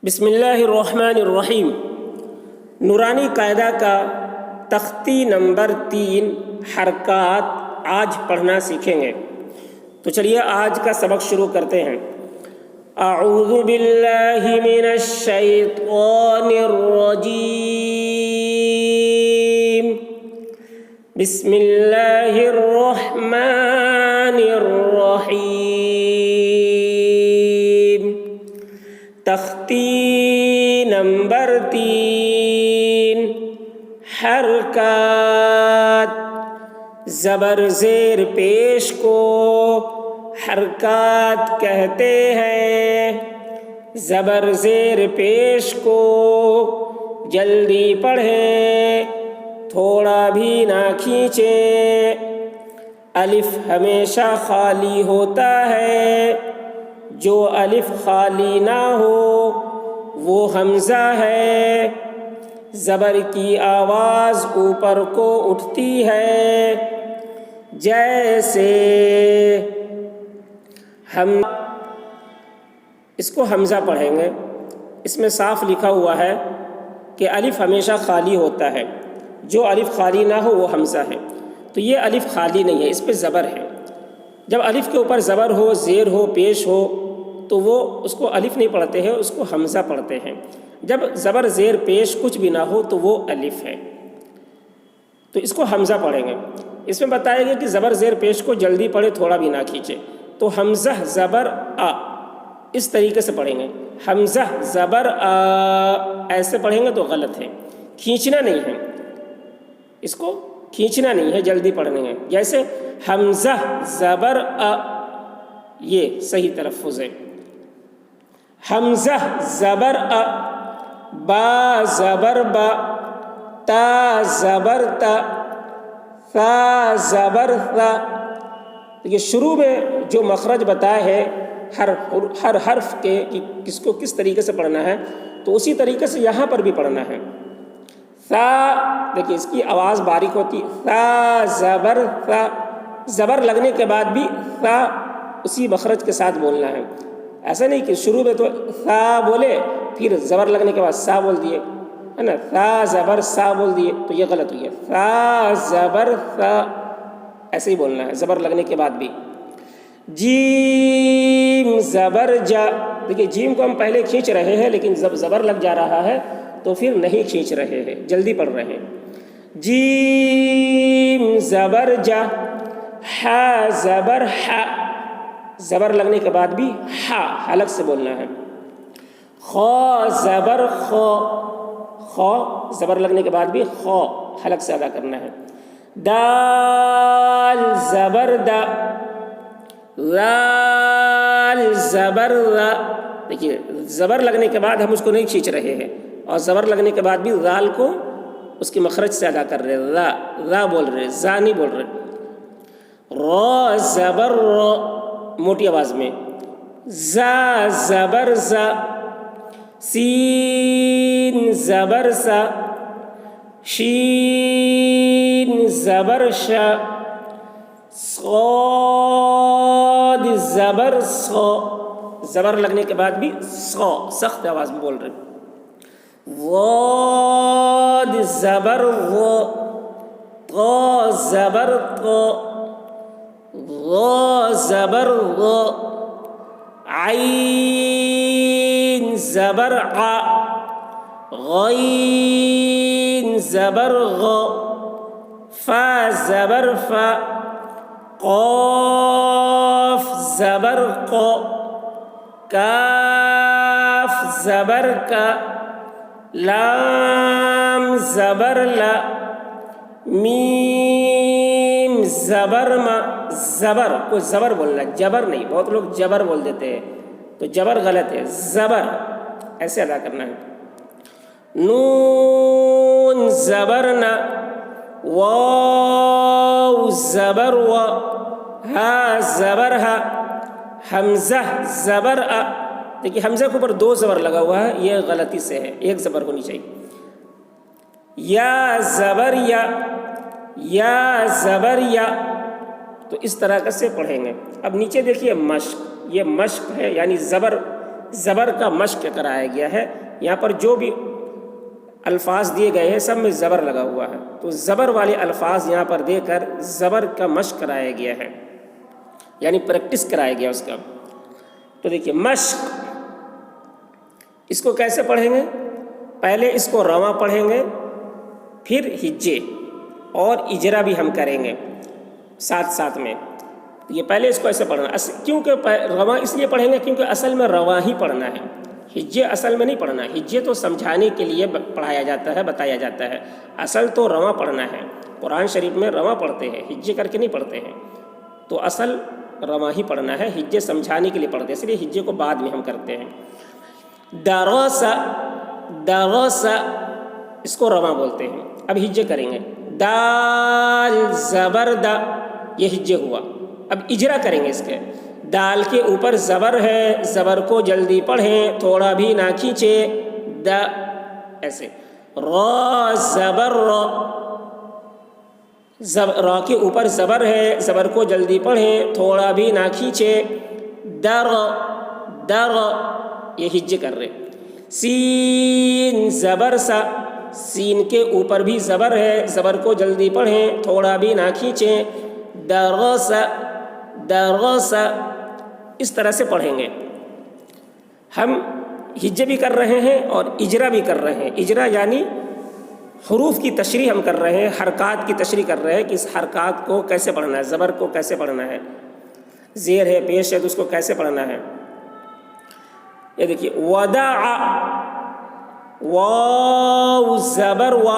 بسم اللہ الرحمن الرحیم۔ نورانی قاعدہ کا تختی نمبر 3 حرکات آج پڑھنا سیکھیں گے۔ تو چلیے آج کا سبق شروع کرتے ہیں۔ اعوذ باللہ من الشیطان الرجیم، بسم اللہ الرحمن الرحیم۔ تختی نمبر 3 حرکات، زبر زیر پیش کو حرکات کہتے ہیں۔ زبر زیر پیش کو جلدی پڑھیں، تھوڑا بھی نہ کھینچیں۔ الف ہمیشہ خالی ہوتا ہے، جو الف خالی نہ ہو وہ حمزہ ہے۔ زبر کی آواز اوپر کو اٹھتی ہے، جیسے ہم اس کو حمزہ پڑھیں گے۔ اس میں صاف لکھا ہوا ہے کہ الف ہمیشہ خالی ہوتا ہے، جو الف خالی نہ ہو وہ حمزہ ہے۔ تو یہ الف خالی نہیں ہے، اس پہ زبر ہے۔ جب الف کے اوپر زبر ہو، زیر ہو، پیش ہو تو وہ اس کو الف نہیں پڑھتے ہیں، اس کو حمزہ پڑھتے ہیں۔ جب زبر زیر پیش کچھ بھی نہ ہو تو وہ الف ہے، تو اس کو حمزہ پڑھیں گے۔ اس میں بتایا گیا کہ زبر زیر پیش کو جلدی پڑھے، تھوڑا بھی نہ کھینچے۔ تو حمزہ زبر آ اس طریقے سے پڑھیں گے۔ حمزہ زبر آ ایسے پڑھیں گے تو غلط ہے، کھینچنا نہیں ہے، اس کو کھینچنا نہیں ہے، جلدی پڑھنے ہے۔ جیسے حمزہ زبر آ، یہ صحیح تلفظ ہے۔ حمزہ زبر آ، با زبر با، تا زبر تا، ثا زبر ثا۔ یہ شروع میں جو مخرج بتایا ہے ہر حرف کے کہ کس کو کس طریقے سے پڑھنا ہے، تو اسی طریقے سے یہاں پر بھی پڑھنا ہے۔ ثا دیکھیے اس کی آواز باریک ہوتی، ثا زبر ثا، زبر لگنے کے بعد بھی ثا اسی مخرج کے ساتھ بولنا ہے۔ ایسا نہیں کہ شروع میں تو ثا بولے پھر زبر لگنے کے بعد سا بول دیے، ہے نا، ثا زبر سا بول دیے تو یہ غلط ہوئی ہے۔ ثا زبر ثا ایسے ہی بولنا ہے زبر لگنے کے بعد بھی۔ جیم زبر جا، دیکھیے جیم کو ہم پہلے کھینچ رہے ہیں لیکن جب زبر لگ جا رہا ہے تو پھر نہیں کھینچ رہے ہیں، جلدی پڑھ رہے ہیں۔ جیم زبر جا، ہا زبر ہا، زبر لگنے کے بعد بھی ہا حلق سے بولنا ہے۔ خا زبر خا، خا زبر لگنے کے بعد بھی خا حلق سے ادا کرنا ہے۔ دال زبر دا، لال زبر لا، دیکھیے زبر لگنے کے بعد ہم اس کو نہیں کھینچ رہے ہیں، اور زبر لگنے کے بعد بھی لال کو اس کی مخرج سے ادا کر رہے ہیں، لا لا بول رہے، زا نہیں بول رہے۔ را زبر را، موٹی آواز میں۔ زا زبر زا، سین زبر سا، شین زبر شا، صاد زبر صا، زبر لگنے کے بعد بھی صا سخت آواز میں بول رہے۔ ضاد زبر غا، طا زبر طا، غا زبر غا، عین زبر عا، غین زبر غا، فا زبر فا، قاف زبر قا، کاف زبر کا، لام زبر لا، میم زبر ما، زبر کو زبر بولنا، جبر نہیں۔ بہت لوگ جبر بول دیتے ہیں تو جبر غلط ہے، زبر ایسے ادا کرنا ہے۔ نون زبر نا، واو زبر وا، ہا زبر ہا، حمزہ زبر آ، دیکھیے حمزہ کے اوپر 2 زبر لگا ہوا ہے، یہ غلطی سے ہے، 1 زبر ہونی چاہیے۔ یا زبر یا، یا زبر یا، تو اس طرح سے پڑھیں گے۔ اب نیچے دیکھیے مشق، یہ مشق ہے، یعنی زبر زبر کا مشق کرایا گیا ہے۔ یہاں پر جو بھی الفاظ دیے گئے ہیں سب میں زبر لگا ہوا ہے، تو زبر والے الفاظ یہاں پر دے کر زبر کا مشق کرایا گیا ہے، یعنی پریکٹس کرایا گیا اس کا۔ تو دیکھیے مشق، اس کو کیسے پڑھیں گے؟ پہلے اس کو رواں پڑھیں گے، پھر ہجے اور اجرا بھی ہم کریں گے ساتھ ساتھ میں۔ یہ پہلے اس کو ایسے پڑھنا، کیونکہ رواں اس لیے پڑھیں گے کیونکہ اصل میں رواں ہی پڑھنا ہے، ہجے اصل میں نہیں پڑھنا۔ ہجے تو سمجھانے کے لیے پڑھایا جاتا ہے، بتایا جاتا ہے، اصل تو رواں پڑھنا ہے۔ قرآن شریف میں رواں پڑھتے ہیں، ہجے کر کے نہیں پڑھتے ہیں، تو اصل رواں ہی پڑھنا ہے، ہجے سمجھانے کے لیے پڑھتے ہیں، اس لیے ہجے کو بعد میں ہم کرتے ہیں۔ درس، درس اس کو رواں بولتے ہیں۔ اب ہجے کریں گے، دال زبر دا، یہ ہجے ہوا۔ اب اجرا کریں گے اس کے، دال کے اوپر زبر ہے، زبر کو جلدی پڑھیں، تھوڑا بھی نہ کھینچے، دا ایسے۔ را زبر را، را کے اوپر زبر ہے، زبر کو جلدی پڑھیں، تھوڑا بھی نہ کھینچے، در، در یہ ہجے کر رہے۔ سین زبر سا، سین کے اوپر بھی زبر ہے، زبر کو جلدی پڑھیں، تھوڑا بھی نہ کھینچیں، درس، درس اس طرح سے پڑھیں گے۔ ہم ہجے بھی کر رہے ہیں اور اجرا بھی کر رہے ہیں۔ اجرا یعنی حروف کی تشریح ہم کر رہے ہیں، حرکات کی تشریح کر رہے ہیں کہ اس حرکات کو کیسے پڑھنا ہے، زبر کو کیسے پڑھنا ہے، زیر ہے پیش ہے تو اس کو کیسے پڑھنا ہے۔ یہ دیکھیے ودع، واو زبر وا،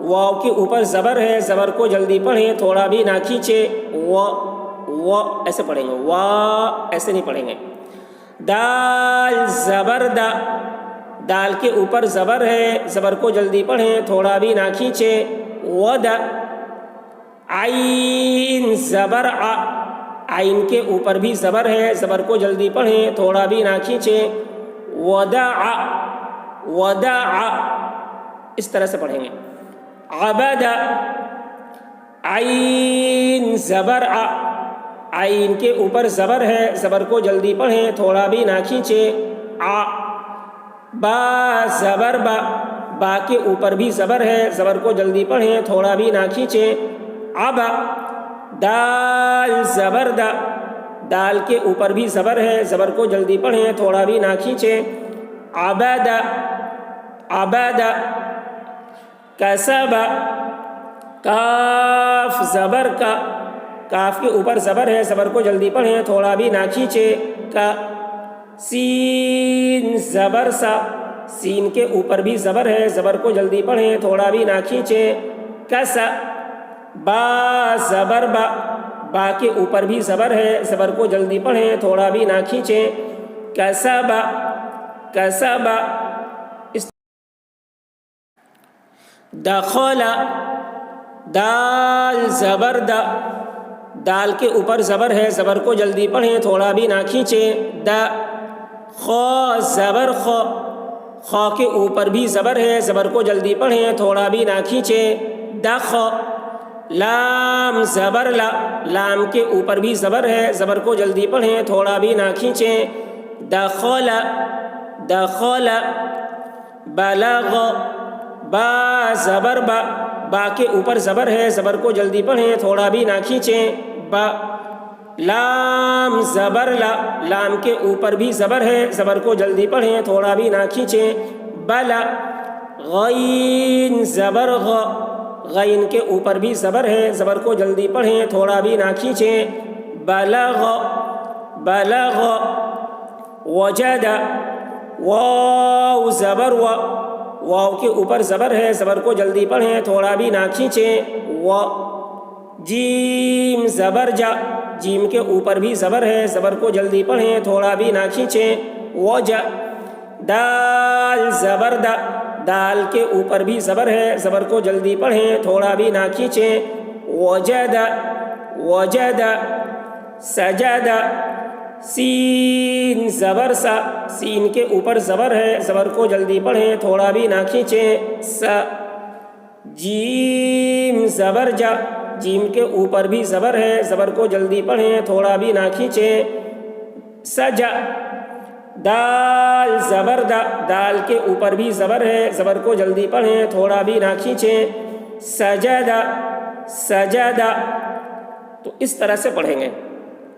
واو کے اوپر زبر ہے، زبر کو جلدی پڑھیں، تھوڑا بھی نہ کھینچے، و ایسے پڑھیں گے، وا ایسے نہیں پڑھیں گے۔ دال زبر دا، دال کے اوپر زبر ہے، زبر کو جلدی پڑھیں، تھوڑا بھی نہ کھینچے، ودا۔ عین زبر ع، عین کے اوپر بھی زبر ہے، زبر کو جلدی پڑھیں، تھوڑا بھی نہ کھینچے، ودع، ودع اس طرح سے پڑھیں گے۔ عبد، عین زبر ع، عین کے اوپر زبر ہے، زبر کو جلدی پڑھیں، تھوڑا بھی نہ کھینچے، ع۔ با زبر با، با کے اوپر بھی زبر ہے، زبر کو جلدی پڑھیں، تھوڑا بھی نہ کھینچے، عبا۔ دال زبر دا، دال کے اوپر بھی زبر ہے، زبر کو جلدی پڑھیں، تھوڑا بھی نہ کھینچے، عبد، عبد۔ کسب، کاف زبر کا، کاف کے اوپر زبر ہے، زبر کو جلدی پڑھیں، تھوڑا بھی نہ کھینچے، کا۔ سین زبر سا، سین کے اوپر بھی زبر ہے، زبر کو جلدی پڑھیں، تھوڑا بھی نہ کھینچے، کسا۔ با زبر با، با کے اوپر بھی زبر ہے، زبر کو جلدی پڑھیں، تھوڑا بھی نہ کھینچے، کسبا، کسبا۔ دخل، دال زبر دا، دال کے اوپر زبر ہے، زبر کو جلدی پڑھیں، تھوڑا بھی نہ کھینچے، دا۔ خا زبر خا، خا کے اوپر بھی زبر ہے، زبر کو جلدی پڑھیں، تھوڑا بھی نہ کھینچے، دخ۔ لام زبر لا، لام کے اوپر بھی زبر ہے، زبر کو جلدی پڑھیں، تھوڑا بھی نہ کھینچیں، دخل، دخل۔ بلغ، با زبر با، با کے اوپر زبر ہے، زبر کو جلدی پڑھیں، تھوڑا بھی نہ کھینچیں، با۔ لام زبر لا، لام کے اوپر بھی زبر ہے، زبر کو جلدی پڑھیں، تھوڑا بھی نہ کھینچیں، بلا۔ غین زبر غ، غین کے اوپر بھی زبر ہے، زبر کو جلدی پڑھیں، تھوڑا بھی نہ کھینچیں، بلغ، بلغ۔ وجد، واو زبر وا، واو کے اوپر زبر ہے، زبر کو جلدی پڑھیں، تھوڑا بھی نہ کھینچیں، و۔ جیم زبر جا، جیم کے اوپر بھی زبر ہے، زبر کو جلدی پڑھیں، تھوڑا بھی نہ کھینچیں، وجا۔ دال زبر دا، دال کے اوپر بھی زبر ہے، زبر کو جلدی پڑھیں، تھوڑا بھی نہ کھینچیں، وجد، وجد۔ سجد، سین زبر سا، سین کے اوپر زبر ہے، زبر کو جلدی پڑھیں، تھوڑا بھی نہ کھینچیں، سا۔ جیم زبر جا، جیم کے اوپر بھی زبر ہے، زبر کو جلدی پڑھیں، تھوڑا بھی نہ کھینچیں، سجا۔ دال زبر دا، دال کے اوپر بھی زبر ہے، زبر کو جلدی پڑھیں، تھوڑا بھی نہ کھینچیں. سجدہ سجدہ، تو اس طرح سے پڑھیں گے.